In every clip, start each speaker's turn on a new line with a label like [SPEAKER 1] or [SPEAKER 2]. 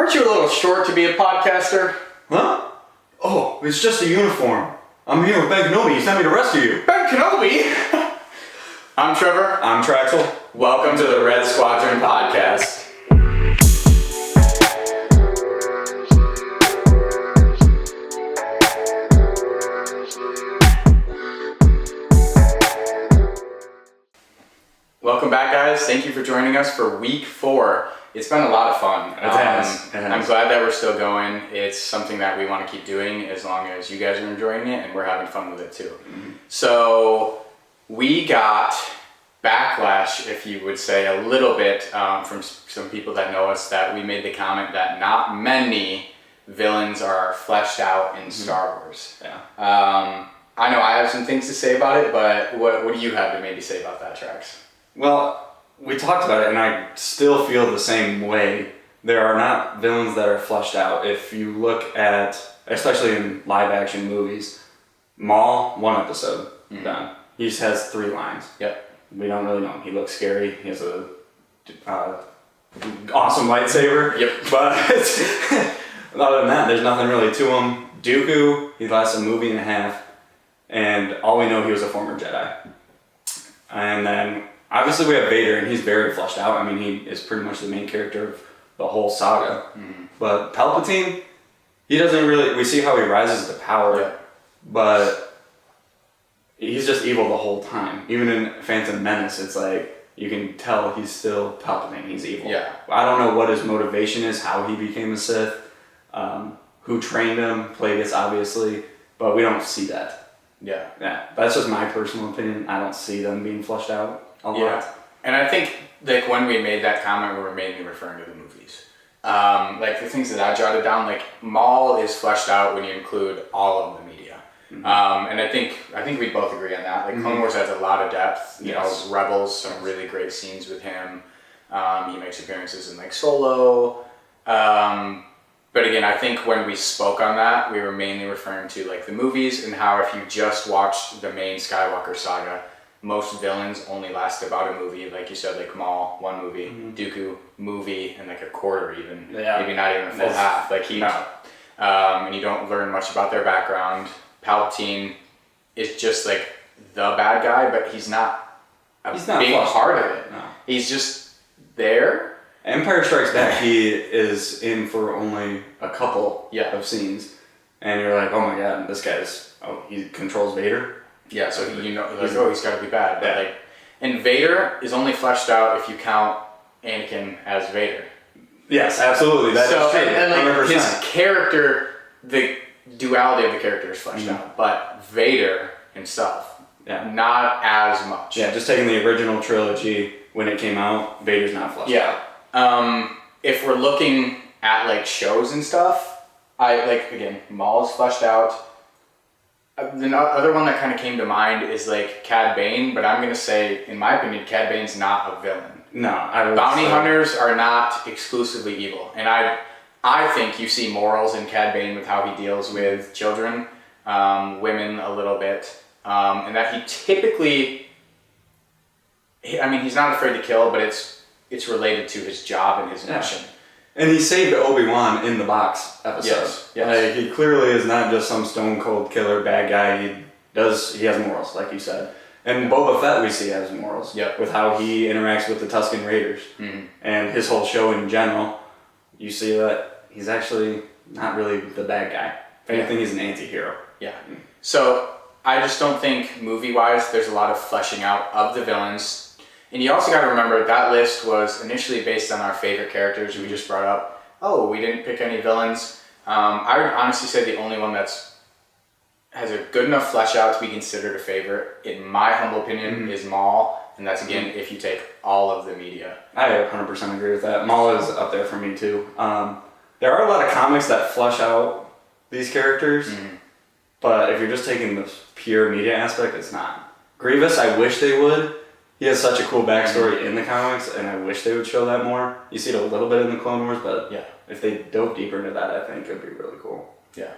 [SPEAKER 1] Aren't you a little short to be a podcaster?
[SPEAKER 2] Huh? Oh, it's just a uniform. I'm here with Ben Kenobi. He sent me to rescue you.
[SPEAKER 1] Ben Kenobi? I'm Trevor.
[SPEAKER 2] I'm Traxel.
[SPEAKER 1] Welcome to the Red Squadron podcast. Welcome back, guys. Thank you for joining us for week 4. It's been a lot of fun.
[SPEAKER 2] It has.
[SPEAKER 1] I'm glad that we're still going. It's something that we want to keep doing as long as you guys are enjoying it and we're having fun with it too. Mm-hmm. So we got backlash, if you would say, a little bit from some people that know us, that we made the comment that not many villains are fleshed out in Star Wars.
[SPEAKER 2] Yeah.
[SPEAKER 1] I know I have some things to say about it, but what do you have to maybe say about that, Trax?
[SPEAKER 2] Well, we talked about it, and I still feel the same way. There are not villains that are fleshed out. If you look at, especially in live-action movies, Maul, 1 episode, done. He just has 3 lines.
[SPEAKER 1] Yep.
[SPEAKER 2] We don't really know him. He looks scary. He has a awesome lightsaber.
[SPEAKER 1] Yep.
[SPEAKER 2] But other than that, there's nothing really to him. Dooku, he lasts a movie and a half, and all we know, he was a former Jedi. And then obviously we have Vader, and he's very fleshed out. I mean, he is pretty much the main character of the whole saga. Mm-hmm. But Palpatine, he doesn't really, we see how he rises to power, but he's just evil the whole time. Even in Phantom Menace, it's like, you can tell he's still Palpatine, he's evil.
[SPEAKER 1] Yeah.
[SPEAKER 2] I don't know what his motivation is, how he became a Sith, who trained him, Plagueis obviously, but we don't see that.
[SPEAKER 1] Yeah.
[SPEAKER 2] Yeah, that's just my personal opinion. I don't see them being fleshed out a lot.
[SPEAKER 1] And I think like when we made that comment, we were mainly referring to the movies. Like the things that I jotted down, like Maul is fleshed out when you include all of the media. Mm-hmm. And I think we both agree on that. Like Clone Wars has a lot of depth. You know, Rebels, some really great scenes with him. He makes appearances in like Solo. But again, I think when we spoke on that, we were mainly referring to like the movies and how if you just watched the main Skywalker saga, most villains only last about a movie. Like you said, like Maul, 1 movie, Dooku, movie, and like a quarter even. Yeah. Maybe not even a full half. Like and you don't learn much about their background. Palpatine is just like the bad guy, but he's not a big part of it. No. He's just there.
[SPEAKER 2] Empire Strikes Back, he is in for only a couple of scenes, and you're like, oh my god, this guy's, he controls Vader?
[SPEAKER 1] Yeah, so he's got to be bad. But like, and Vader is only fleshed out if you count Anakin as Vader.
[SPEAKER 2] Yes, absolutely, that is true.
[SPEAKER 1] And like 100%. His character, the duality of the character is fleshed out, but Vader himself, not as much.
[SPEAKER 2] Yeah, just taking the original trilogy, when it came out, Vader's not fleshed out.
[SPEAKER 1] If we're looking at like shows and stuff, again, Maul is fleshed out. The other one that kind of came to mind is like Cad Bane, but I'm going to say, in my opinion, Cad Bane's not a villain.
[SPEAKER 2] No, I would
[SPEAKER 1] Bounty hunters are not exclusively evil. And I think you see morals in Cad Bane with how he deals with children, women a little bit, and that he typically, I mean, he's not afraid to kill, but it's related to his job and his mission.
[SPEAKER 2] And he saved Obi-Wan in the box episode.
[SPEAKER 1] Yes.
[SPEAKER 2] Like, he clearly is not just some stone cold killer bad guy. He has morals, like you said. And Boba Fett we see has morals.
[SPEAKER 1] Yep.
[SPEAKER 2] With how he interacts with the Tusken Raiders. Mm-hmm. And his whole show in general, you see that he's actually not really the bad guy. If anything, he's an anti-hero.
[SPEAKER 1] Yeah. So I just don't think movie-wise there's a lot of fleshing out of the villains. And you also got to remember that list was initially based on our favorite characters we just brought up. Oh, we didn't pick any villains. I would honestly say the only one has a good enough flesh out to be considered a favorite, in my humble opinion, is Maul. And that's, again, if you take all of the media.
[SPEAKER 2] I 100% agree with that. Maul is up there for me, too. There are a lot of comics that flesh out these characters, but if you're just taking the pure media aspect, it's not. Grievous, I wish they would. He has such a cool backstory in the comics, and I wish they would show that more. You see it a little bit in the Clone Wars, but if they dove deeper into that, I think it would be really cool.
[SPEAKER 1] Yeah.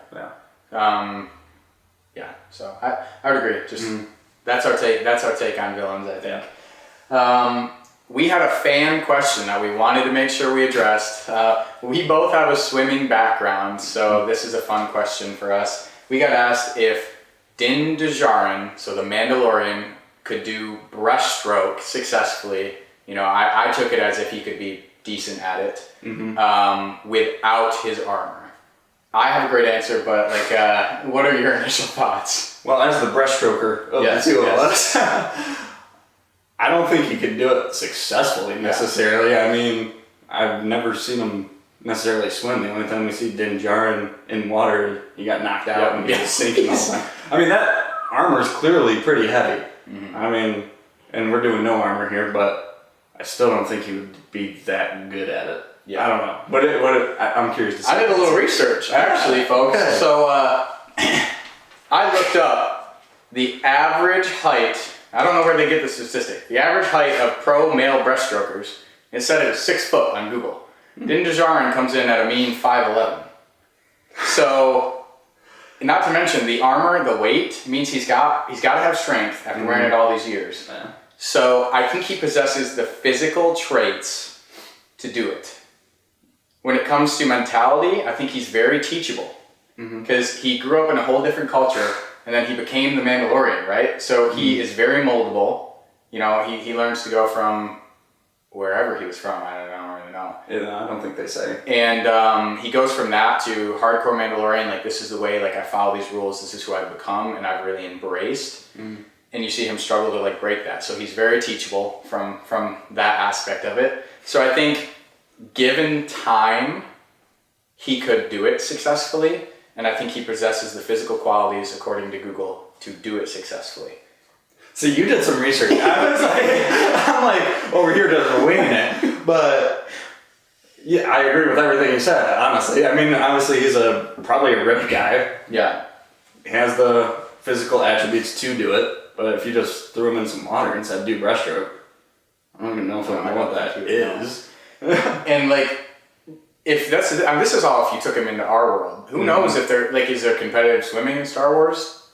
[SPEAKER 1] So I would agree. Just that's our take on villains, I think. we had a fan question that we wanted to make sure we addressed. We both have a swimming background, so this is a fun question for us. We got asked if Din Djarin, so the Mandalorian, could do breaststroke successfully. I took it as if he could be decent at it without his armor. I have a great answer, but what are your initial thoughts?
[SPEAKER 2] Well, as the breaststroker of the two of us, I don't think he could do it successfully necessarily. I mean, I've never seen him necessarily swim. The only time we see Din Djarin in water, he got knocked out and he was sinking all the time. I mean, that armor is clearly pretty heavy. I mean, and we're doing no armor here, but I still don't think he would be that good at it. Yeah. I don't know. But I'm curious to see.
[SPEAKER 1] I did a little research, actually, folks. Okay. So I looked up the average height. I don't know where they get the statistic. The average height of pro male breaststrokers. It said it was 6 foot on Google. Din Djarin comes in at a mean 5'11". So, not to mention the armor, the weight means he's got to have strength after wearing it all these years. Yeah. So I think he possesses the physical traits to do it. When it comes to mentality, I think he's very teachable because he grew up in a whole different culture and then he became the Mandalorian, right? So he is very moldable. He learns to go from wherever he was from. I don't really know.
[SPEAKER 2] Yeah, I don't think they say.
[SPEAKER 1] And he goes from that to hardcore Mandalorian. Like, this is the way, I follow these rules. This is who I've become and I've really embraced. And you see him struggle to break that. So he's very teachable from that aspect of it. So I think given time, he could do it successfully, and I think he possesses the physical qualities, according to Google, to do it successfully.
[SPEAKER 2] So you did some research. I'm like over here just winging it, but yeah, I agree with everything you said. Honestly, I mean, obviously he's probably a ripped guy.
[SPEAKER 1] Yeah,
[SPEAKER 2] he has the physical attributes to do it, but if you just threw him in some water and said do breaststroke, I don't even know if I know what that is.
[SPEAKER 1] And if this is all if you took him into our world. Who knows if there is there competitive swimming in Star Wars?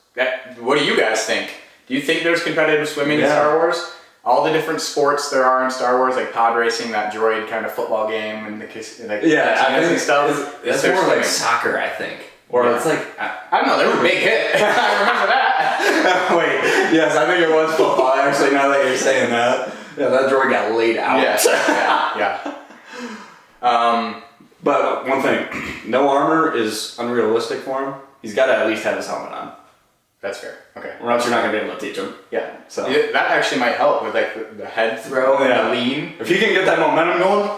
[SPEAKER 1] What do you guys think? Do you think there's competitive swimming in Star Wars? All the different sports there are in Star Wars, like pod racing, that droid kind of football game, and and stuff.
[SPEAKER 2] It's more like soccer, I think. Or it's I
[SPEAKER 1] don't know. They were a big hit. I remember that.
[SPEAKER 2] Wait, yes, I think it was football. Actually, now that you're saying that. Yeah, that droid got laid out.
[SPEAKER 1] Yeah.
[SPEAKER 2] But one thing, no armor is unrealistic for him. He's got to at least have his helmet on.
[SPEAKER 1] That's fair. Okay.
[SPEAKER 2] Or else you're not going to be able to teach him.
[SPEAKER 1] Yeah. So that actually might help with the head throw and the lean.
[SPEAKER 2] If you can get that momentum going.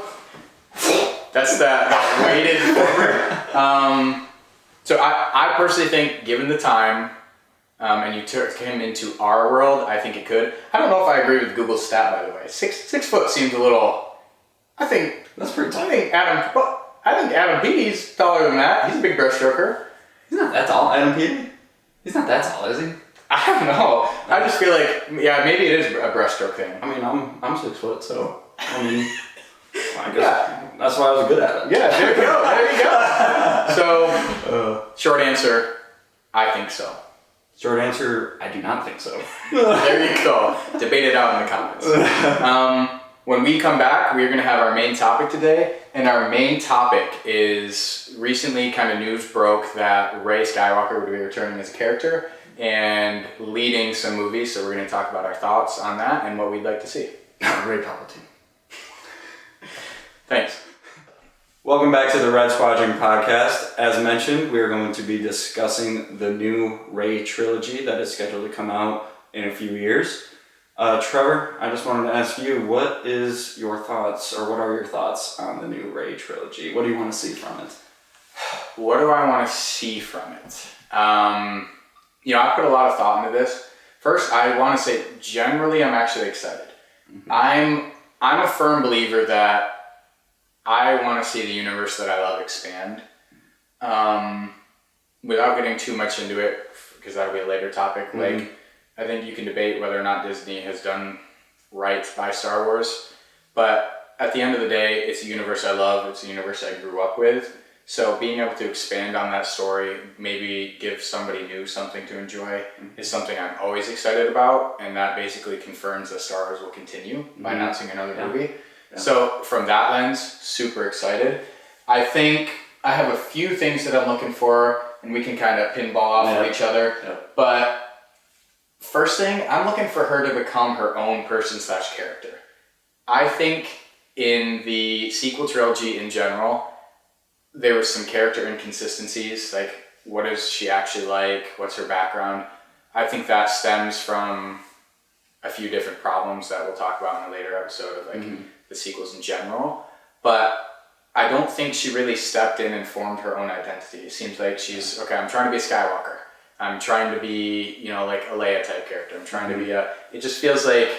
[SPEAKER 1] That's that weighted forward. So I personally think, given the time, and you took him into our world, I think it could. I don't know if I agree with Google's stat, by the way. 6 foot seems a little. I think
[SPEAKER 2] that's pretty tall.
[SPEAKER 1] I think Adam Peaty's taller than that. He's a big breaststroker.
[SPEAKER 2] He's not that tall, Adam Peaty. He's not that tall, is he?
[SPEAKER 1] I don't know. I just feel like maybe it is a breaststroke thing.
[SPEAKER 2] I mean, I'm 6 foot, so I mean, I guess that's why I was good at it.
[SPEAKER 1] Yeah, there you go. There you go. So, short answer, I think so.
[SPEAKER 2] Short answer, I do not think so.
[SPEAKER 1] There you go. Debate it out in the comments. When we come back, we're going to have our main topic today, and our main topic is recently kind of news broke that Rey Skywalker would be returning as a character and leading some movies, so we're going to talk about our thoughts on that and what we'd like to see.
[SPEAKER 2] Rey Palpatine.
[SPEAKER 1] Thanks.
[SPEAKER 2] Welcome back to the Red Squadron podcast. As mentioned, we are going to be discussing the new Rey trilogy that is scheduled to come out in a few years. Trevor, I just wanted to ask you, what is your thoughts, or what are your thoughts on the new Rey trilogy? What do you want to see from it?
[SPEAKER 1] What do I want to see from it? I put a lot of thought into this. First, I want to say, generally, I'm actually excited. I'm a firm believer that I want to see the universe that I love expand. Without getting too much into it, because that'll be a later topic, I think you can debate whether or not Disney has done right by Star Wars, but at the end of the day, it's a universe I love, it's a universe I grew up with, So being able to expand on that story, maybe give somebody new something to enjoy, is something I'm always excited about, and that basically confirms that Star Wars will continue by announcing another movie. Yeah. So from that lens, super excited. I think I have a few things that I'm looking for, and we can kind of pinball off of each other. But first thing, I'm looking for her to become her own person/character. I think in the sequel trilogy in general, there was some character inconsistencies, like what is she actually like, what's her background. I think that stems from a few different problems that we'll talk about in a later episode of like the sequels in general. But I don't think she really stepped in and formed her own identity. It seems like she's, okay, I'm trying to be a Skywalker. I'm trying to be, you know, like a Leia type character. I'm trying to be it just feels like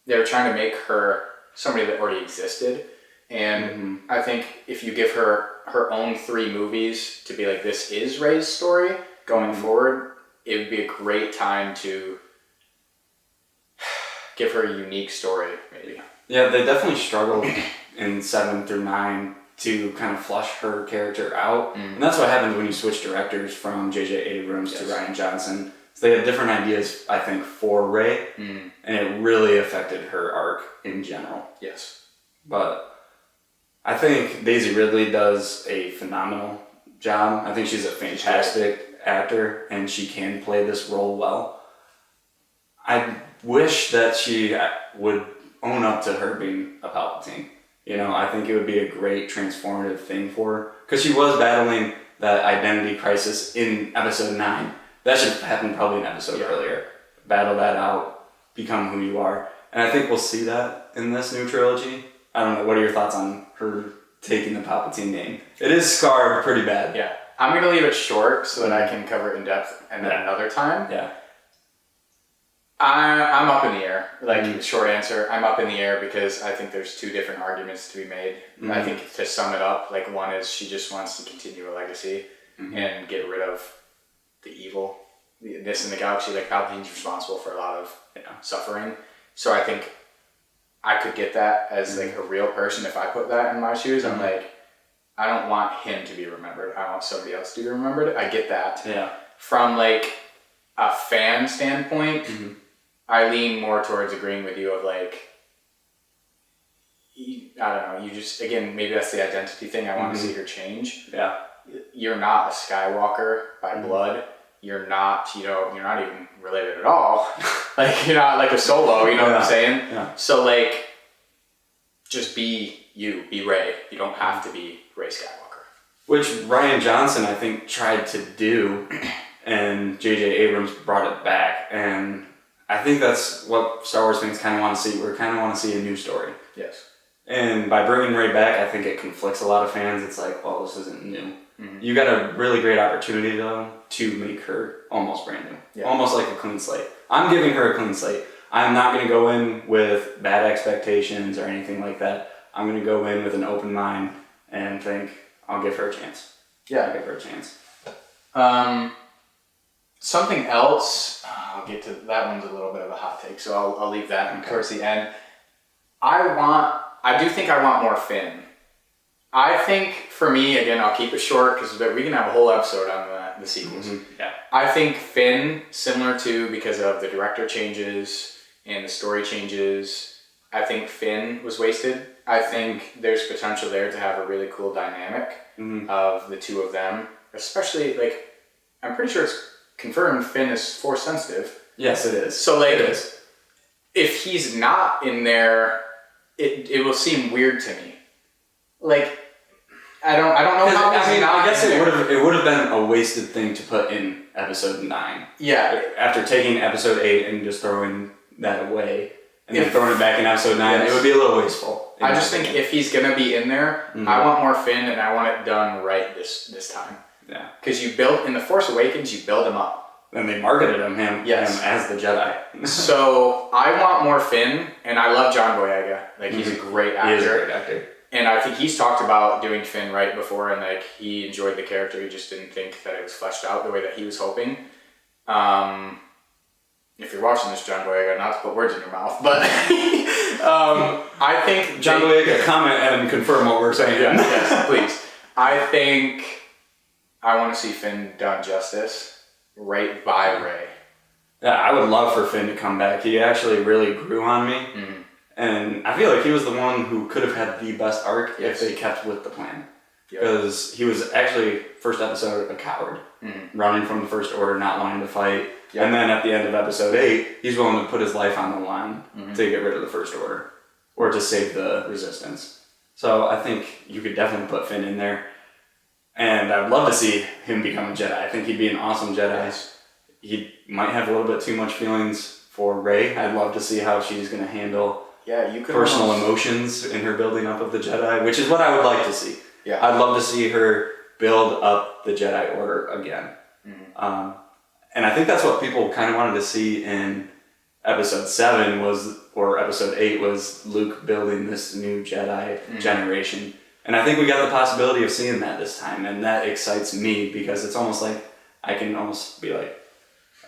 [SPEAKER 1] they were trying to make her somebody that already existed. And I think if you give her her own 3 movies to be like, this is Rey's story going forward, it would be a great time to give her a unique story, maybe. Yeah,
[SPEAKER 2] they definitely struggled in 7 through 9 to kind of flush her character out. And that's what happens when you switch directors from J.J. Abrams to Rian Johnson. So they had different ideas, I think, for Rey, and it really affected her arc in general.
[SPEAKER 1] Yes.
[SPEAKER 2] But I think Daisy Ridley does a phenomenal job. I think she's a fantastic actor, and she can play this role well. I wish that she would own up to her being a Palpatine. You know, I think it would be a great transformative thing for her, because she was battling that identity crisis in episode 9. That should happen probably an episode earlier. Battle that out, become who you are. And I think we'll see that in this new trilogy. I don't know, what are your thoughts on her taking the Palpatine name? It is scarred pretty bad.
[SPEAKER 1] Yeah. I'm going to leave it short so that I can cover it in depth and then another time.
[SPEAKER 2] Yeah.
[SPEAKER 1] I'm up in the air. Like, short answer, I'm up in the air because I think there's 2 different arguments to be made. I think to sum it up, like, one is she just wants to continue a legacy and get rid of the evil, this in the galaxy. Like, Palpatine's responsible for a lot of suffering. So I think I could get that as like a real person if I put that in my shoes. I'm like, I don't want him to be remembered. I want somebody else to be remembered. I get that.
[SPEAKER 2] Yeah.
[SPEAKER 1] From like a fan standpoint, I lean more towards agreeing with you of like, I don't know, you just, again, maybe that's the identity thing. I want to see her change.
[SPEAKER 2] Yeah.
[SPEAKER 1] You're not a Skywalker by blood. You're not, you know, you're not even related at all. Like, you're not like a Solo, you know what I'm saying?
[SPEAKER 2] Yeah.
[SPEAKER 1] So like, just be you, be Rey. You don't have to be Rey Skywalker.
[SPEAKER 2] Which Rian Johnson, I think, tried to do, and J.J. Abrams brought it back. And I think that's what Star Wars fans kind of want to see. We kind of want to see a new story.
[SPEAKER 1] Yes.
[SPEAKER 2] And by bringing Rey back, I think it conflicts a lot of fans. It's like, well, this isn't new. You got a really great opportunity, though, to make her almost brand new. Yeah. Almost like a clean slate. I'm giving her a clean slate. I'm not going to go in with bad expectations or anything like that. I'm going to go in with an open mind and think, I'll give her a chance.
[SPEAKER 1] Yeah.
[SPEAKER 2] I'll give her a chance.
[SPEAKER 1] Something else, I'll get to, that one's a little bit of a hot take, so I'll leave that towards the end. I do think I want more Finn. I think, for me, again, I'll keep it short because we can have a whole episode on the sequels.
[SPEAKER 2] Yeah.
[SPEAKER 1] I think Finn, similar to, because of the director changes and the story changes, I think Finn was wasted. I think there's potential there to have a really cool dynamic of the 2 of them, especially, like, I'm pretty sure it's confirmed Finn is Force sensitive.
[SPEAKER 2] Yes, it is.
[SPEAKER 1] So, like, if he's not in there, it will seem weird to me. Like, I don't know how.
[SPEAKER 2] I guess it would have been a wasted thing to put in episode 9.
[SPEAKER 1] Yeah.
[SPEAKER 2] After taking episode 8 and just throwing that away and then throwing it back in episode 9, it would be a little wasteful.
[SPEAKER 1] I just think if he's gonna be in there, I want more Finn, and I want it done right this time.
[SPEAKER 2] Yeah.
[SPEAKER 1] Because you built in the Force Awakens, you build him up.
[SPEAKER 2] And they marketed him as the Jedi.
[SPEAKER 1] So I want more Finn, and I love John Boyega. Like, he's a great actor.
[SPEAKER 2] He is a great actor.
[SPEAKER 1] And I think he's talked about doing Finn right before, and like he enjoyed the character. He just didn't think that it was fleshed out the way that he was hoping. If you're watching this, John Boyega, not to put words in your mouth, but I think
[SPEAKER 2] John Boyega, comment and confirm what we're saying.
[SPEAKER 1] Yes, please. I think I want to see Finn done justice right by Rey.
[SPEAKER 2] Yeah, I would love for Finn to come back. He actually really grew on me.
[SPEAKER 1] Mm-hmm.
[SPEAKER 2] And I feel like he was the one who could have had the best arc if they kept with the plan. Because he was actually, first episode, a coward.
[SPEAKER 1] Mm-hmm.
[SPEAKER 2] Running from the First Order, not wanting to fight.
[SPEAKER 1] Yep.
[SPEAKER 2] And then at the end of episode 8, he's willing to put his life on the line
[SPEAKER 1] mm-hmm.
[SPEAKER 2] to get rid of the First Order. Or to save the Resistance. So I think you could definitely put Finn in there. And I'd love to see him become a Jedi. I think he'd be an awesome Jedi.
[SPEAKER 1] Yes.
[SPEAKER 2] He might have a little bit too much feelings for Rey. I'd love to see how she's going to handle personal emotions in her building up of the Jedi, which is what I would like to see.
[SPEAKER 1] Yeah.
[SPEAKER 2] I'd love to see her build up the Jedi Order again.
[SPEAKER 1] Mm-hmm.
[SPEAKER 2] And I think that's what people kind of wanted to see in episode 7 or episode 8 was Luke building this new Jedi generation. And I think we got the possibility of seeing that this time, and that excites me because it's almost like I can almost be like,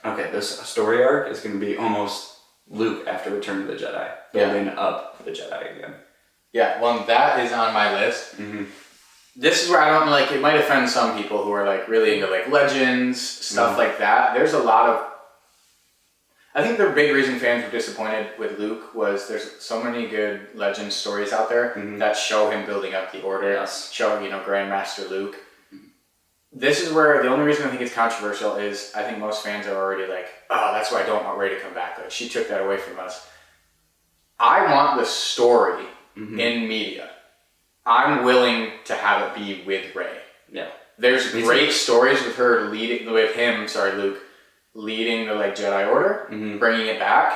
[SPEAKER 2] okay, this story arc is going to be almost Luke after Return of the Jedi, building up the Jedi again. Yeah,
[SPEAKER 1] well, that is on my list.
[SPEAKER 2] Mm-hmm.
[SPEAKER 1] This is where I don't like, it might offend some people who are like really into like legends, stuff like that. There's a lot of, I think the big reason fans were disappointed with Luke was there's so many good legend stories out there that show him building up the Order, show, Grandmaster Luke. This is where the only reason I think it's controversial is I think most fans are already like, oh, that's why I don't want Rey to come back. Like, she took that away from us. I want the story in media. I'm willing to have it be with Rey.
[SPEAKER 2] Yeah.
[SPEAKER 1] There's great stories with her Luke, leading the like Jedi Order, bringing it back.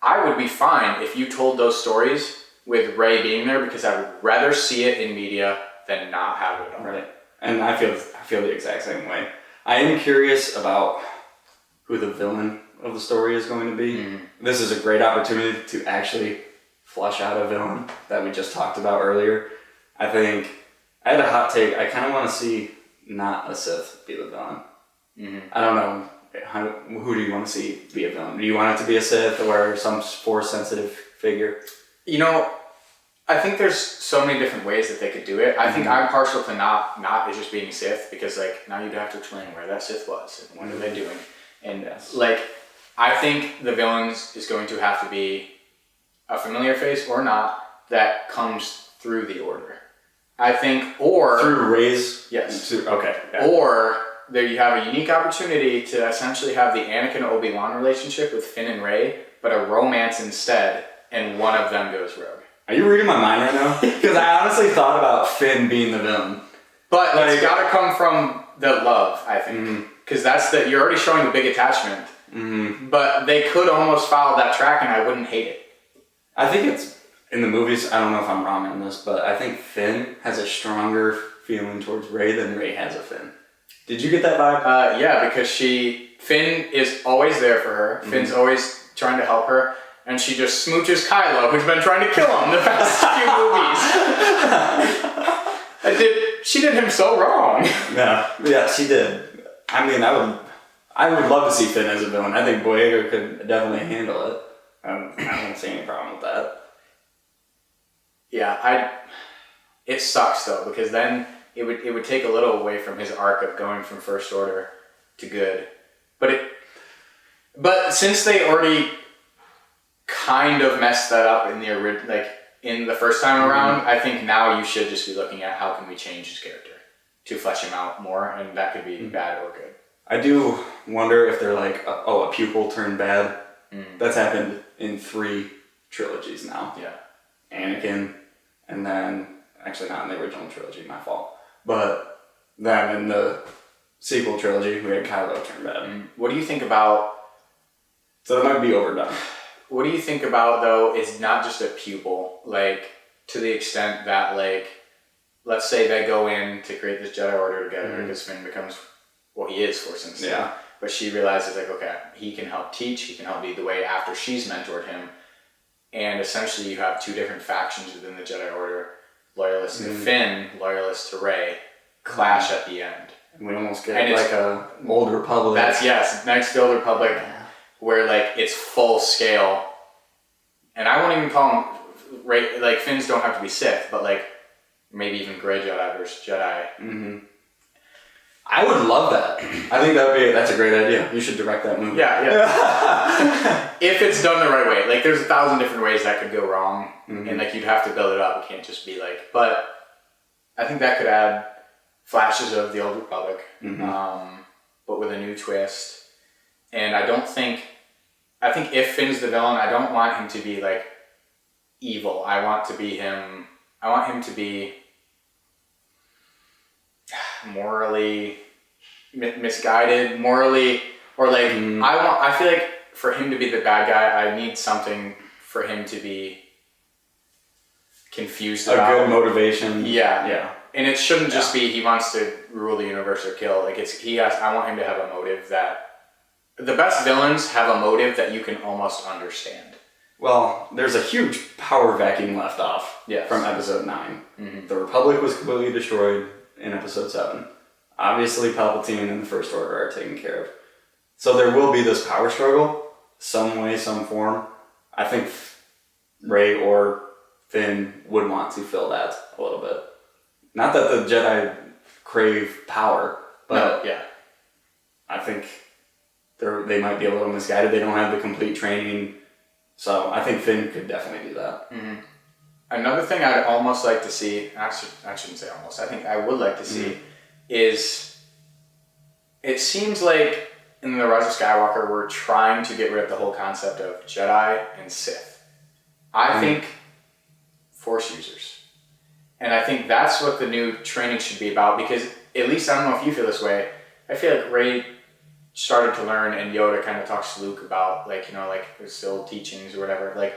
[SPEAKER 1] I would be fine if you told those stories with Rey being there because I would rather see it in media than not have it on.
[SPEAKER 2] Right. And I feel the exact same way. I am curious about who the villain of the story is going to be. This is a great opportunity to actually flesh out a villain that we just talked about earlier. I think I had a hot take. I kind of want to see not a Sith be the villain. I don't know. Who do you want to see be a villain? Do you want it to be a Sith or some Force-sensitive figure?
[SPEAKER 1] I think there's so many different ways that they could do it. I think I'm partial to not it just being Sith because like now you'd have to explain where that Sith was and what are they doing. And like I think the villains is going to have to be a familiar face or not that comes through the Order. I think or
[SPEAKER 2] through Rey's
[SPEAKER 1] okay. Yeah. Or there you have a unique opportunity to essentially have the Anakin Obi-Wan relationship with Finn and Rey, but a romance instead, and one of them goes rogue.
[SPEAKER 2] Are you reading my mind right now? Because I honestly thought about Finn being the villain.
[SPEAKER 1] But it's got to come from the love, I think. Because you're already showing the big attachment. But they could almost follow that track and I wouldn't hate it.
[SPEAKER 2] I think it's, in the movies, I don't know if I'm wrong on this, but I think Finn has a stronger feeling towards Rey than Rey has a Finn. Did you get that vibe?
[SPEAKER 1] Yeah, because Finn is always there for her. Finn's always trying to help her. And she just smooches Kylo, who's been trying to kill him the past few movies. She did him so wrong.
[SPEAKER 2] Yeah, she did. I mean, I would love to see Finn as a villain. I think Boyega could definitely handle it. I don't see any problem with that.
[SPEAKER 1] Yeah, it sucks though because then it would take a little away from his arc of going from First Order to good. But since they already kind of messed that up in the first time around, I think now you should just be looking at how can we change his character to flesh him out more, and that could be bad or good.
[SPEAKER 2] I do wonder if they're like, a pupil turned bad. That's happened in 3 trilogies now.
[SPEAKER 1] Yeah.
[SPEAKER 2] Anakin, and then, actually not in the original trilogy, my fault, but then in the sequel trilogy, we had Kylo turn bad.
[SPEAKER 1] What do you think about...
[SPEAKER 2] So that might be overdone.
[SPEAKER 1] What do you think about, though, it's not just a pupil, like, to the extent that, like, let's say they go in to create this Jedi Order together because Finn becomes, he is Force sensitive.
[SPEAKER 2] Yeah.
[SPEAKER 1] But she realizes, like, okay, he can help teach, he can help lead the way after she's mentored him. And essentially you have 2 different factions within the Jedi Order, loyalists to Finn, loyalists to Rey, clash at the end.
[SPEAKER 2] And we almost get like a Old Republic.
[SPEAKER 1] Next to Old Republic, where like it's full scale and I won't even call them, right, like, Finns don't have to be Sith, but, like, maybe even Grey Jedi versus Jedi.
[SPEAKER 2] Mm-hmm. I would love that. I think that's a great idea. You should direct that movie.
[SPEAKER 1] Yeah. If it's done the right way. Like, there's 1,000 different ways that could go wrong, and, like, you'd have to build it up. It can't just be, like, but I think that could add flashes of the Old Republic, but with a new twist. And I think if Finn's the villain, I don't want him to be, like, evil. I want him to be morally misguided, morally, or, like, I feel like for him to be the bad guy, I need something for him to be confused about.
[SPEAKER 2] A good motivation.
[SPEAKER 1] Yeah. And it shouldn't just be he wants to rule the universe or kill. Like, I want him to have a motive that... The best villains have a motive that you can almost understand.
[SPEAKER 2] Well, there's a huge power vacuum left off from episode 9. Mm-hmm. The Republic was completely destroyed in episode 7. Obviously, Palpatine and the First Order are taken care of. So there will be this power struggle, some way, some form. I think Rey or Finn would want to fill that a little bit. Not that the Jedi crave power, but I think they might be a little misguided. They don't have the complete training. So I think Finn could definitely do that. Mm-hmm.
[SPEAKER 1] Another thing I'd almost like to see, I shouldn't say almost, I think I would like to see, is it seems like in The Rise of Skywalker, we're trying to get rid of the whole concept of Jedi and Sith. I think Force users. And I think that's what the new training should be about, because at least, I don't know if you feel this way, I feel like Rey started to learn and Yoda kind of talks to Luke about, like, you know, like his old teachings or whatever. Like,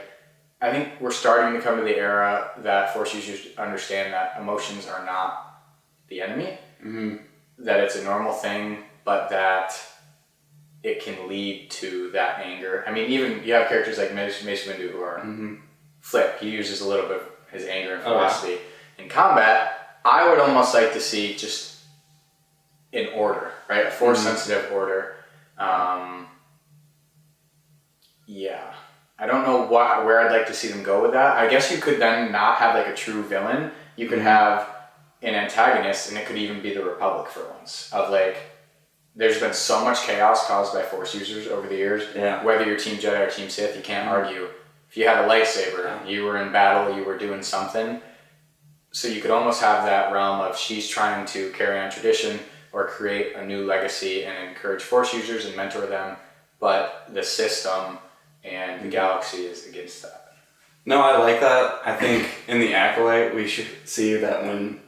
[SPEAKER 1] I think we're starting to come to the era that Force users understand that emotions are not the enemy, that it's a normal thing, but that it can lead to that anger. I mean, even you have characters like Mace Windu who are flip. He uses a little bit of his anger and ferocity in combat. I would almost like to see just in order, right? A Force-sensitive order. I don't know where I'd like to see them go with that. I guess you could then not have, like, a true villain. You could have an antagonist, and it could even be the Republic for once. Of, like, there's been so much chaos caused by Force users over the years. Yeah. Whether you're Team Jedi or Team Sith, you can't argue. If you had a lightsaber, you were in battle, you were doing something. So you could almost have that realm of she's trying to carry on tradition or create a new legacy and encourage Force users and mentor them, but the system and the galaxy is against that.
[SPEAKER 2] No, I like that. I think in the Acolyte, we should see that when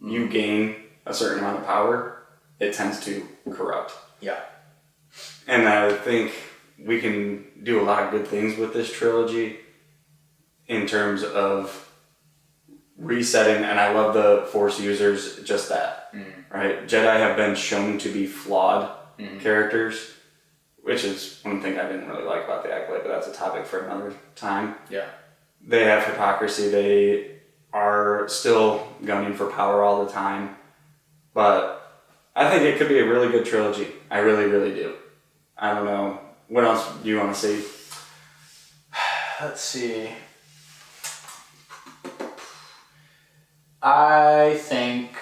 [SPEAKER 2] you gain a certain amount of power, it tends to corrupt. Yeah. And I think we can do a lot of good things with this trilogy in terms of resetting, and I love the Force users, just that, right? Jedi have been shown to be flawed characters, which is one thing I didn't really like about the Acolyte, but that's a topic for another time. Yeah. They have hypocrisy. They are still gunning for power all the time, but I think it could be a really good trilogy. I really, really do. I don't know. What else do you want to see?
[SPEAKER 1] Let's see. I think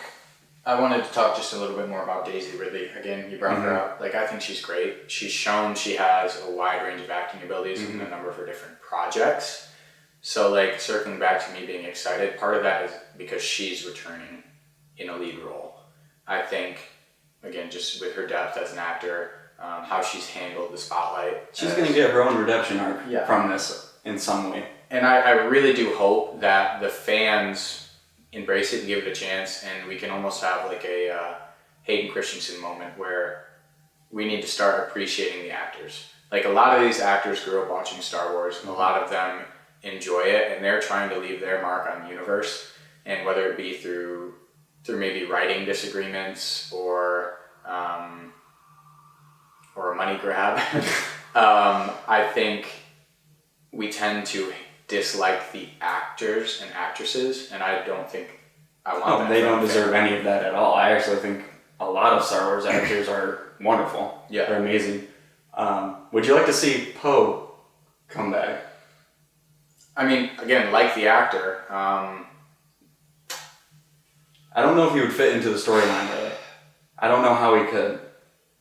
[SPEAKER 1] I wanted to talk just a little bit more about Daisy Ridley. Again, you brought her up. Like, I think she's great. She's shown she has a wide range of acting abilities in a number of her different projects. So, like, circling back to me being excited, part of that is because she's returning in a lead role. I think, again, just with her depth as an actor, how she's handled the spotlight.
[SPEAKER 2] She's going to get her own redemption arc from this in some way.
[SPEAKER 1] And I really do hope that the fans embrace it and give it a chance, and we can almost have like a Hayden Christensen moment where we need to start appreciating the actors. Like, a lot of these actors grew up watching Star Wars, and a lot of them enjoy it, and they're trying to leave their mark on the universe. And whether it be through maybe writing disagreements or a money grab, I think we tend to dislike the actors and actresses, and I don't think I want that.
[SPEAKER 2] They don't deserve any of that at all. I actually think a lot of Star Wars actors are wonderful. Yeah. They're amazing. Would you like to see Poe come back?
[SPEAKER 1] I mean, again, like the actor.
[SPEAKER 2] I don't know if he would fit into the storyline really. I don't know how he could.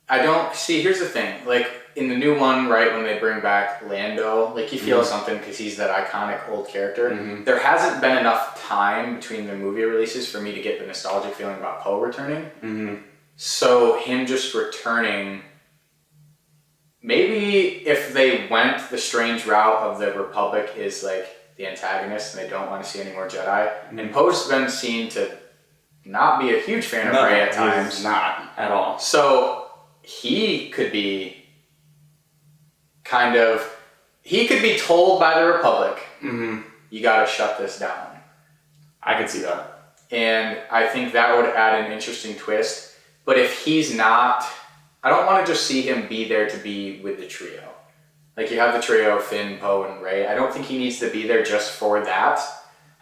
[SPEAKER 1] I don't see. Here's the thing. Like in the new one, right when they bring back Lando, like you feel something because he's that iconic old character. There hasn't been enough time between the movie releases for me to get the nostalgic feeling about Poe returning. So him just returning. Maybe if they went the strange route of the Republic is like the antagonist and they don't want to see any more Jedi. And Poe's been seen to not be a huge fan of Rey at times.
[SPEAKER 2] He's not at all.
[SPEAKER 1] So he could be he could be told by the Republic, you got to shut this down.
[SPEAKER 2] I could see that.
[SPEAKER 1] And I think that would add an interesting twist. But if he's not, I don't want to just see him be there to be with the trio. Like you have the trio, Finn, Poe, and Rey. I don't think he needs to be there just for that.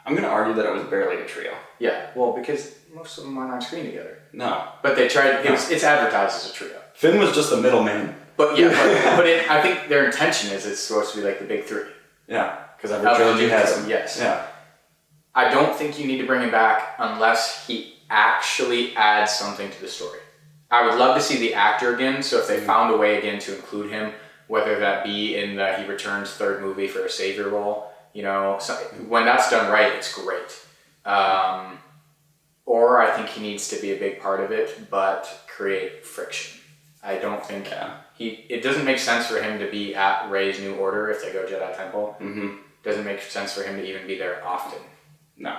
[SPEAKER 2] I'm going to argue that it was barely a trio.
[SPEAKER 1] Yeah, well, because most of them went on screen together.
[SPEAKER 2] No.
[SPEAKER 1] But they tried, it's advertised as a trio.
[SPEAKER 2] Finn was just the middleman.
[SPEAKER 1] But yeah, but I think their intention is it's supposed to be like the big three.
[SPEAKER 2] Yeah, because every trilogy has them.
[SPEAKER 1] Yes.
[SPEAKER 2] Yeah.
[SPEAKER 1] I don't think you need to bring him back unless he actually adds something to the story. I would love to see the actor again, so if they found a way again to include him, whether that be in the he returns third movie for a savior role, so when that's done right, it's great. Or I think he needs to be a big part of it, but create friction. I don't think it doesn't make sense for him to be at Rey's New Order if they go Jedi Temple. Doesn't make sense for him to even be there often.
[SPEAKER 2] No.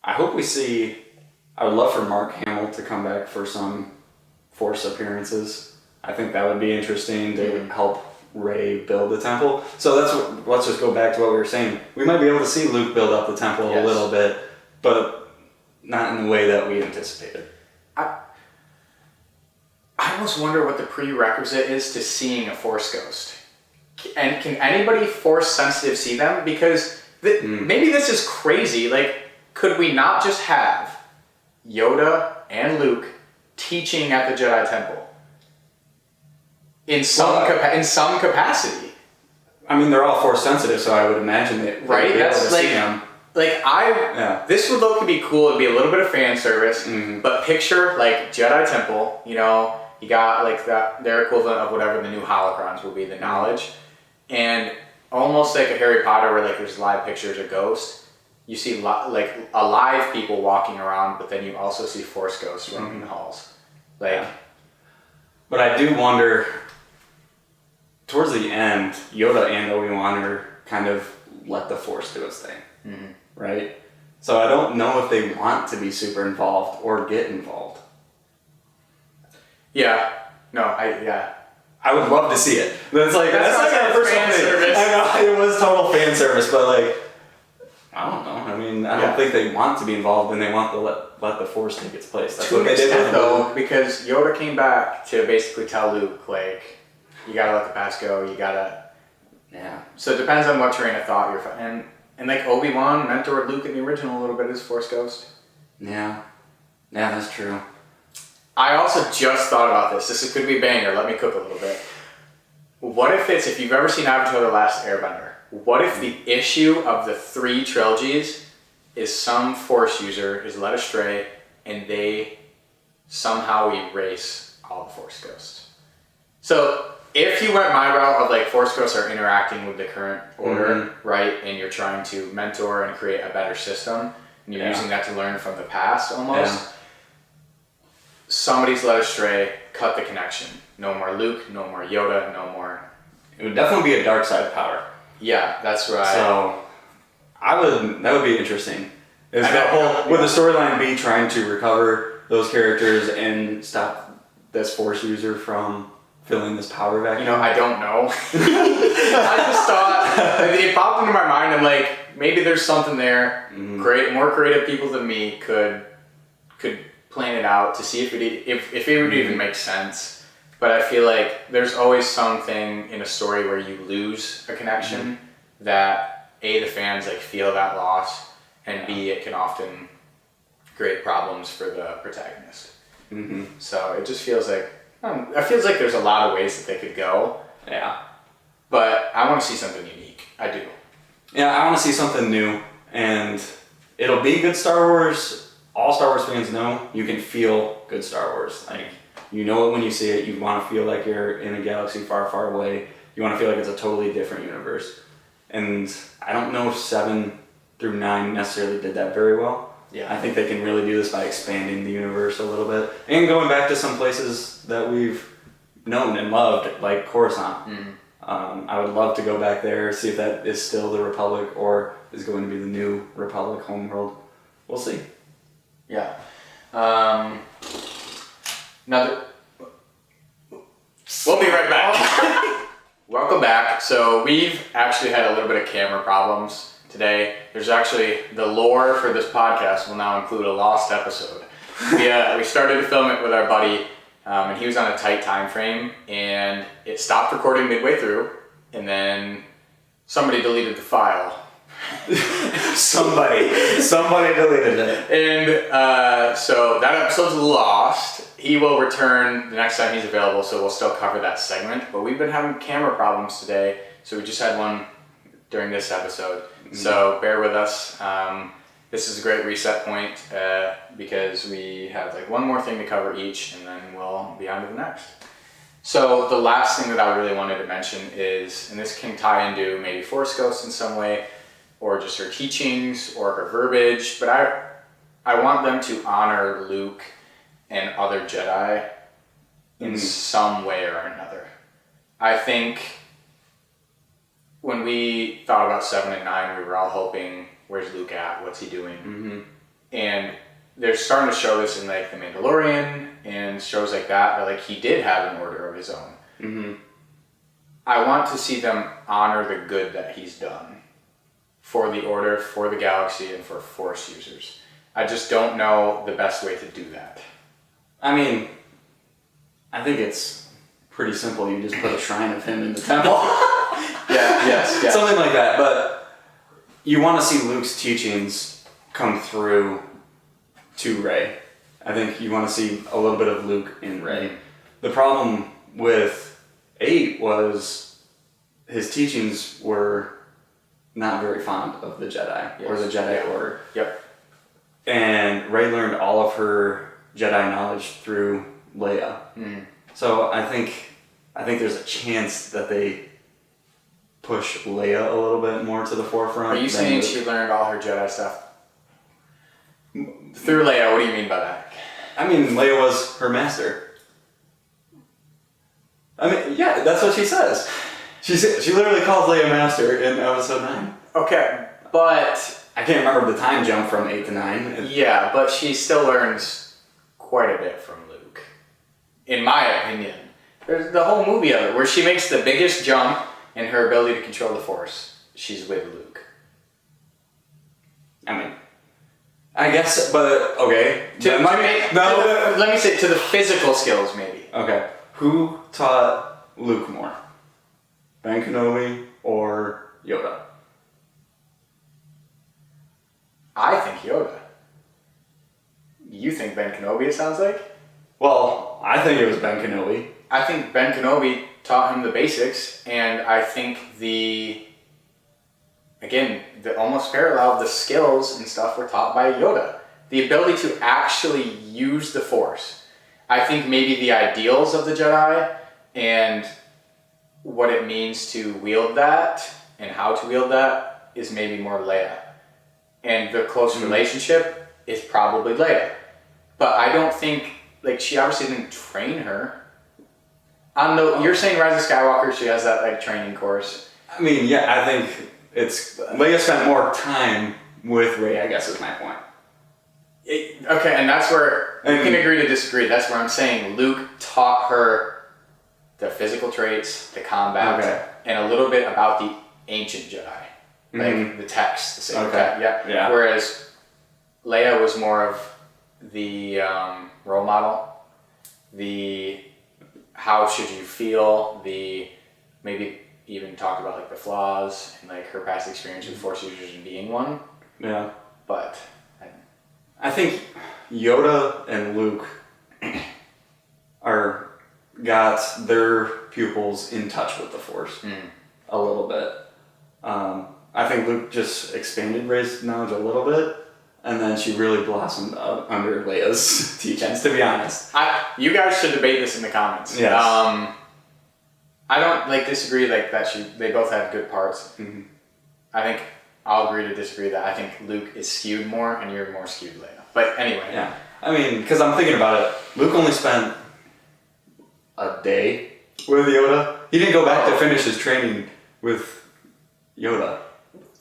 [SPEAKER 2] I hope we see. I would love for Mark Hamill to come back for some Force appearances. I think that would be interesting to help Rey build the temple. So let's just go back to what we were saying. We might be able to see Luke build up the temple a little bit, but not in the way that we anticipated.
[SPEAKER 1] I almost wonder what the prerequisite is to seeing a Force ghost. And can anybody Force sensitive see them? Because maybe this is crazy. Like, could we not just have Yoda and Luke teaching at the Jedi Temple in some capacity?
[SPEAKER 2] I mean, they're all Force sensitive, so I would imagine that
[SPEAKER 1] right. That's like,
[SPEAKER 2] see them.
[SPEAKER 1] This would look to be cool. It'd be a little bit of fan service, but picture like Jedi Temple. You got like their equivalent of whatever the new holocrons will be, the knowledge, and almost like a Harry Potter where like there's live pictures of ghosts. You see like alive people walking around, but then you also see Force ghosts roaming the halls. But
[SPEAKER 2] I do wonder. Towards the end, Yoda and Obi-Wan are kind of let the Force do its thing, right? So I don't know if they want to be super involved or get involved.
[SPEAKER 1] Yeah. No,
[SPEAKER 2] I would love to see it. That's like a personal
[SPEAKER 1] fan
[SPEAKER 2] thing.
[SPEAKER 1] service.
[SPEAKER 2] I know it was total fan service, but like I don't know. I mean, I don't think they want to be involved, and they want to let the Force take its place. That's
[SPEAKER 1] to
[SPEAKER 2] what they did with
[SPEAKER 1] though, because Yoda came back to basically tell Luke like, you gotta let the past go. You gotta.
[SPEAKER 2] Yeah.
[SPEAKER 1] So it depends on what train of thought you're and like Obi-Wan mentored Luke in the original a little bit as Force Ghost.
[SPEAKER 2] Yeah. Yeah, that's true.
[SPEAKER 1] I also just thought about this. This could be a banger. Let me cook a little bit. What if you've ever seen Avatar: The Last Airbender, what if the issue of the 3 trilogies is some Force user is led astray and they somehow erase all the Force ghosts? So if you went my route of like Force ghosts are interacting with the current order, right, and you're trying to mentor and create a better system, and you're using that to learn from the past almost, somebody's led astray, cut the connection. No more Luke, no more Yoda, no more.
[SPEAKER 2] It would definitely be a dark side power.
[SPEAKER 1] Yeah, that's right.
[SPEAKER 2] So that would be interesting. Would the storyline be trying to recover those characters and stop this Force user from filling this power vacuum?
[SPEAKER 1] I don't know. I just thought, it popped into my mind, I'm like, maybe there's something there. More creative people than me could plan it out to see if it would even make sense. But I feel like there's always something in a story where you lose a connection that A, the fans like feel that loss, and B, it can often create problems for the protagonist. So it just feels like there's a lot of ways that they could go.
[SPEAKER 2] Yeah.
[SPEAKER 1] But I want to see something unique. I do.
[SPEAKER 2] Yeah, I want to see something new, and it'll be good Star Wars. All Star Wars fans know you can feel good Star Wars. Like, you know it when you see it. You want to feel like you're in a galaxy far, far away. You want to feel like it's a totally different universe. And I don't know if 7 through 9 necessarily did that very well.
[SPEAKER 1] Yeah.
[SPEAKER 2] I think they can really do this by expanding the universe a little bit and going back to some places that we've known and loved, like Coruscant.
[SPEAKER 1] Mm-hmm.
[SPEAKER 2] I would love to go back there, see if that is still the Republic or is going to be the new Republic homeworld. We'll see.
[SPEAKER 1] Yeah. We'll be right back. Welcome back. So we've actually had a little bit of camera problems today. There's actually, the lore for this podcast will now include a lost episode. We started to film it with our buddy, and he was on a tight time frame, and it stopped recording midway through, and then somebody deleted the file.
[SPEAKER 2] Somebody deleted it.
[SPEAKER 1] And so that episode's lost. He will return the next time he's available, so we'll still cover that segment. But we've been having camera problems today, so we just had one during this episode. Mm-hmm. So bear with us. This is a great reset point because we have like one more thing to cover each, and then we'll be on to the next. So the last thing that I really wanted to mention is, and this can tie into maybe Force Ghost in some way, or just her teachings or her verbiage, but I want them to honor Luke and other Jedi in some way or another. I think when we thought about 7 and 9, we were all hoping, where's Luke at? What's he doing? Mm-hmm. And they're starting to show this in like The Mandalorian and shows like that like he did have an order of his own. Mm-hmm. I want to see them honor the good that he's done for the Order, for the galaxy, and for Force users. I just don't know the best way to do that.
[SPEAKER 2] I mean, I think it's pretty simple. You just put a shrine of him in the temple.
[SPEAKER 1] Yes.
[SPEAKER 2] Something like that. But you want to see Luke's teachings come through to Rey. I think you want to see a little bit of Luke in Rey. Mm-hmm. The problem with 8 was his teachings were not very fond of the Jedi or the Jedi Order.
[SPEAKER 1] Yep.
[SPEAKER 2] And Rey learned all of her Jedi knowledge through Leia. Mm. So I think there's a chance that they push Leia a little bit more to the forefront.
[SPEAKER 1] Are you saying
[SPEAKER 2] Luke.
[SPEAKER 1] she learned all her Jedi stuff through Leia? What do you mean by that?
[SPEAKER 2] I mean, Leia was her master. I mean, yeah, that's what she says. She literally calls Leia master in episode 9.
[SPEAKER 1] Okay, but
[SPEAKER 2] I can't remember the time jump from 8 to 9.
[SPEAKER 1] Yeah, but she still learns quite a bit from Luke, in my opinion. There's the whole movie of it where she makes the biggest jump in her ability to control the Force. She's with Luke.
[SPEAKER 2] I mean, I guess, but okay.
[SPEAKER 1] Let me say to the physical skills, maybe.
[SPEAKER 2] Okay, who taught Luke more? Ben Kenobi or Yoda?
[SPEAKER 1] I think Yoda. You think Ben Kenobi, it sounds like?
[SPEAKER 2] Well, I think it was Ben Kenobi.
[SPEAKER 1] I think Ben Kenobi taught him the basics, and I think the almost parallel, the skills and stuff were taught by Yoda. The ability to actually use the Force. I think maybe the ideals of the Jedi and what it means to wield that and how to wield that is maybe more Leia. And the close relationship is probably Leia. But I don't think, like, she obviously didn't train her. You're saying Rise of Skywalker, she has that, like, training course.
[SPEAKER 2] I mean, yeah, I think Leia spent more time with Rey, I guess is my point.
[SPEAKER 1] Okay, and that's where we can agree to disagree. That's where I'm saying Luke taught her the physical traits, the combat, and a little bit about the ancient Jedi. Like the text, the sacred text. Yeah. Whereas Leia was more of the role model, the how should you feel, the maybe even talk about like the flaws and like her past experience with Force users and being one.
[SPEAKER 2] Yeah.
[SPEAKER 1] But
[SPEAKER 2] I think Yoda and Luke got their pupils in touch with the Force a little bit. I think Luke just expanded Rey's knowledge a little bit, and then she really blossomed up under Leia's teachings, to be honest.
[SPEAKER 1] You guys should debate this in the comments.
[SPEAKER 2] Yes.
[SPEAKER 1] I don't disagree that they both had good parts.
[SPEAKER 2] Mm-hmm.
[SPEAKER 1] I think I'll agree to disagree that I think Luke is skewed more and you're more skewed Leia. But anyway.
[SPEAKER 2] Yeah. I mean, because I'm thinking about it, Luke only spent a day with Yoda. He didn't go back to finish his training with Yoda.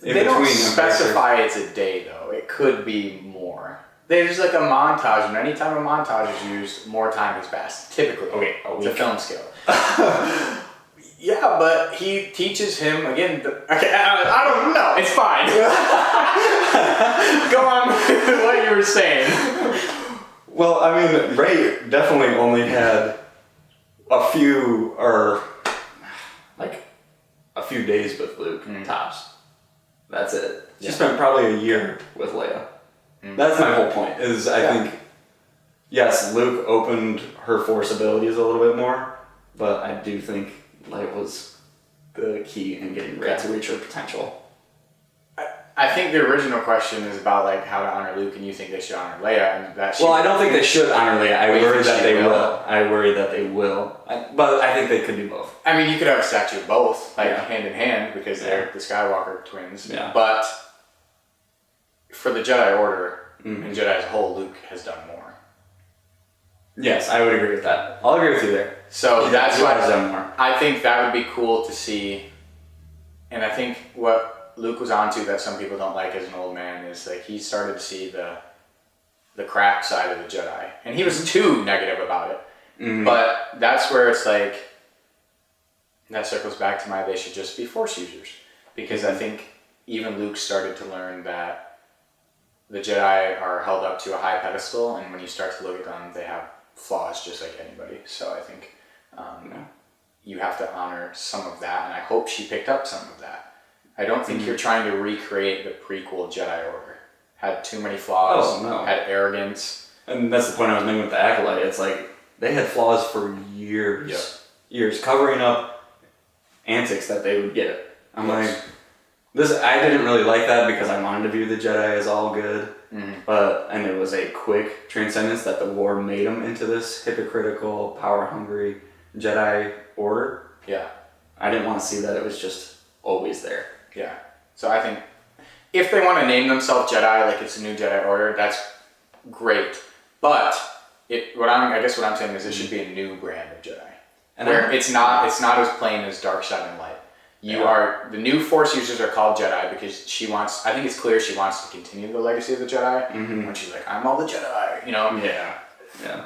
[SPEAKER 1] They don't specify it's a day though. It could be more. There's like a montage, and anytime a montage is used, more time has passed. Typically.
[SPEAKER 2] Okay,
[SPEAKER 1] it's a film scale. Yeah, but he teaches him again. I don't know. It's fine. Go on with what you were saying.
[SPEAKER 2] Well, I mean, Rey definitely only had a few days with Luke tops. That's it. She spent probably a year with Leia. That's my whole point. I think yes, Luke opened her Force abilities a little bit more, but I do think Leia was the key in getting Rey to reach her potential.
[SPEAKER 1] I think the original question is about how to honor Luke, and you think they should honor Leia, and that.
[SPEAKER 2] Well, I don't think they should honor Leia. I worry that they will. I worry that they will. But I think they could do both.
[SPEAKER 1] I mean, you could have a statue of both, hand in hand, because they're the Skywalker twins.
[SPEAKER 2] Yeah.
[SPEAKER 1] But for the Jedi Order and Jedi as a whole, Luke has done more.
[SPEAKER 2] Yes, I would agree with that. I'll agree with you there.
[SPEAKER 1] So that's why
[SPEAKER 2] done more.
[SPEAKER 1] I think that would be cool to see. And I think what Luke was onto that some people don't like as an old man is he started to see the crap side of the Jedi, and he was too negative about it. Mm-hmm. But that's where it's that circles back to they should just be Force users, because I think even Luke started to learn that the Jedi are held up to a high pedestal, and when you start to look at them, they have flaws just like anybody. So I think you have to honor some of that, and I hope she picked up some of that. I don't think you're trying to recreate the prequel Jedi Order. Had too many flaws, had arrogance.
[SPEAKER 2] And that's the point I was making with the Acolyte. It's they had flaws for years.
[SPEAKER 1] Yep.
[SPEAKER 2] Years, covering up antics that they would get. I'm I didn't really like that because I wanted to view the Jedi as all good. Mm-hmm. And it was a quick transcendence that the war made them into this hypocritical, power-hungry Jedi Order.
[SPEAKER 1] Yeah.
[SPEAKER 2] I didn't want to see that it was just always there.
[SPEAKER 1] Yeah. So I think if they want to name themselves Jedi, it's a new Jedi Order, that's great. But what I'm saying is it should be a new brand of Jedi. And where it's not as plain as dark side and light. The new Force users are called Jedi because I think it's clear she wants to continue the legacy of the Jedi. Mm-hmm. When she's I'm all the Jedi,
[SPEAKER 2] Yeah. Yeah.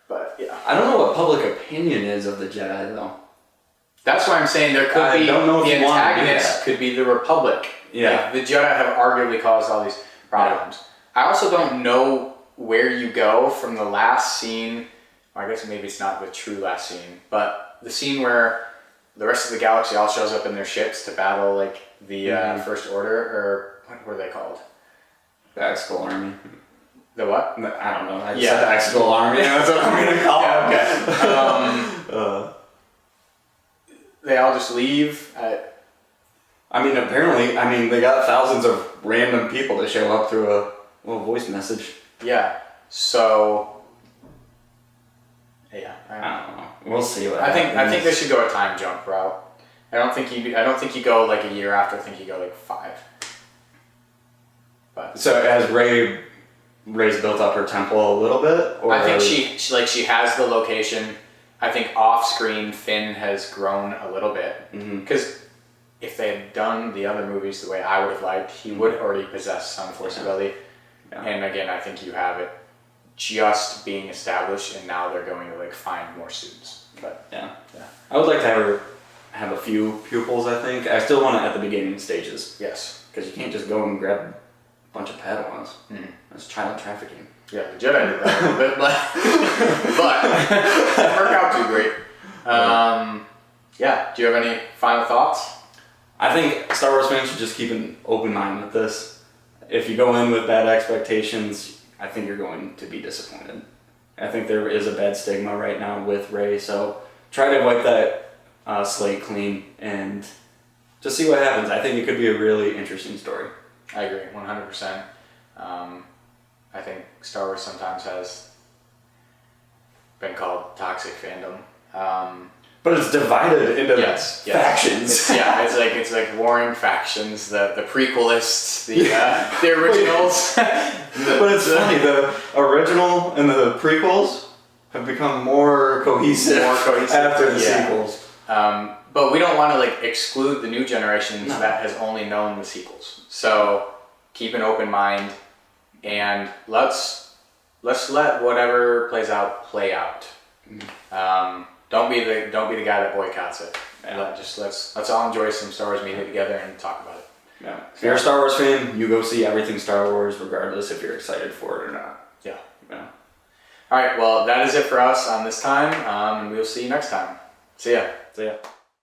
[SPEAKER 1] But
[SPEAKER 2] I don't know what public opinion is of the Jedi though.
[SPEAKER 1] That's why I'm saying there could be the antagonist could be the Republic.
[SPEAKER 2] Yeah.
[SPEAKER 1] The Jedi have arguably caused all these problems. Yeah. I also don't know where you go from the last scene. Or I guess maybe it's not the true last scene, but the scene where the rest of the galaxy all shows up in their ships to battle the First Order, or what were they called?
[SPEAKER 2] The Exegol Army.
[SPEAKER 1] The what?
[SPEAKER 2] I don't know. I just said the Exegol Army. That's what I'm gonna call it.
[SPEAKER 1] Okay. They all just leave.
[SPEAKER 2] Apparently, they got thousands of random people to show up through a little voice message.
[SPEAKER 1] Yeah. So. Yeah.
[SPEAKER 2] I don't know. We'll see what
[SPEAKER 1] I think they should go a time jump route. I don't think you go a year after. I think you go 5. But
[SPEAKER 2] so as Rey's built up her temple a little bit, or
[SPEAKER 1] I think she has the location. I think off screen Finn has grown a little bit because if they had done the other movies the way I would have liked, he would already possess some Force ability. Yeah. And again, I think you have it just being established, and now they're going to find more students. But
[SPEAKER 2] yeah, I would like to have a few pupils. I think I still want it at the beginning stages.
[SPEAKER 1] Yes,
[SPEAKER 2] because you can't just go and grab a bunch of Padawans. That's child trafficking.
[SPEAKER 1] Yeah, the Jedi did that a little bit, but it didn't work out too great. Do you have any final thoughts?
[SPEAKER 2] I think Star Wars fans should just keep an open mind with this. If you go in with bad expectations, I think you're going to be disappointed. I think there is a bad stigma right now with Rey, so try to wipe that slate clean and just see what happens. I think it could be a really interesting story.
[SPEAKER 1] I agree, 100%. I think Star Wars sometimes has been called toxic fandom.
[SPEAKER 2] But it's divided into
[SPEAKER 1] yes.
[SPEAKER 2] factions.
[SPEAKER 1] It's like warring factions. The prequelists, the originals.
[SPEAKER 2] But it's funny. The original and the prequels have become more cohesive after the sequels.
[SPEAKER 1] But we don't want to like exclude the new generations that has only known the sequels. So keep an open mind, and let's let whatever plays out play out. Don't be the guy that boycotts it. Let's all enjoy some Star Wars media together and talk about it.
[SPEAKER 2] Yeah. If you're a Star Wars fan, you go see everything Star Wars, regardless if you're excited for it or not.
[SPEAKER 1] Yeah.
[SPEAKER 2] Yeah.
[SPEAKER 1] All right. Well, that is it for us on this time. And we'll see you next time. See ya.
[SPEAKER 2] See ya.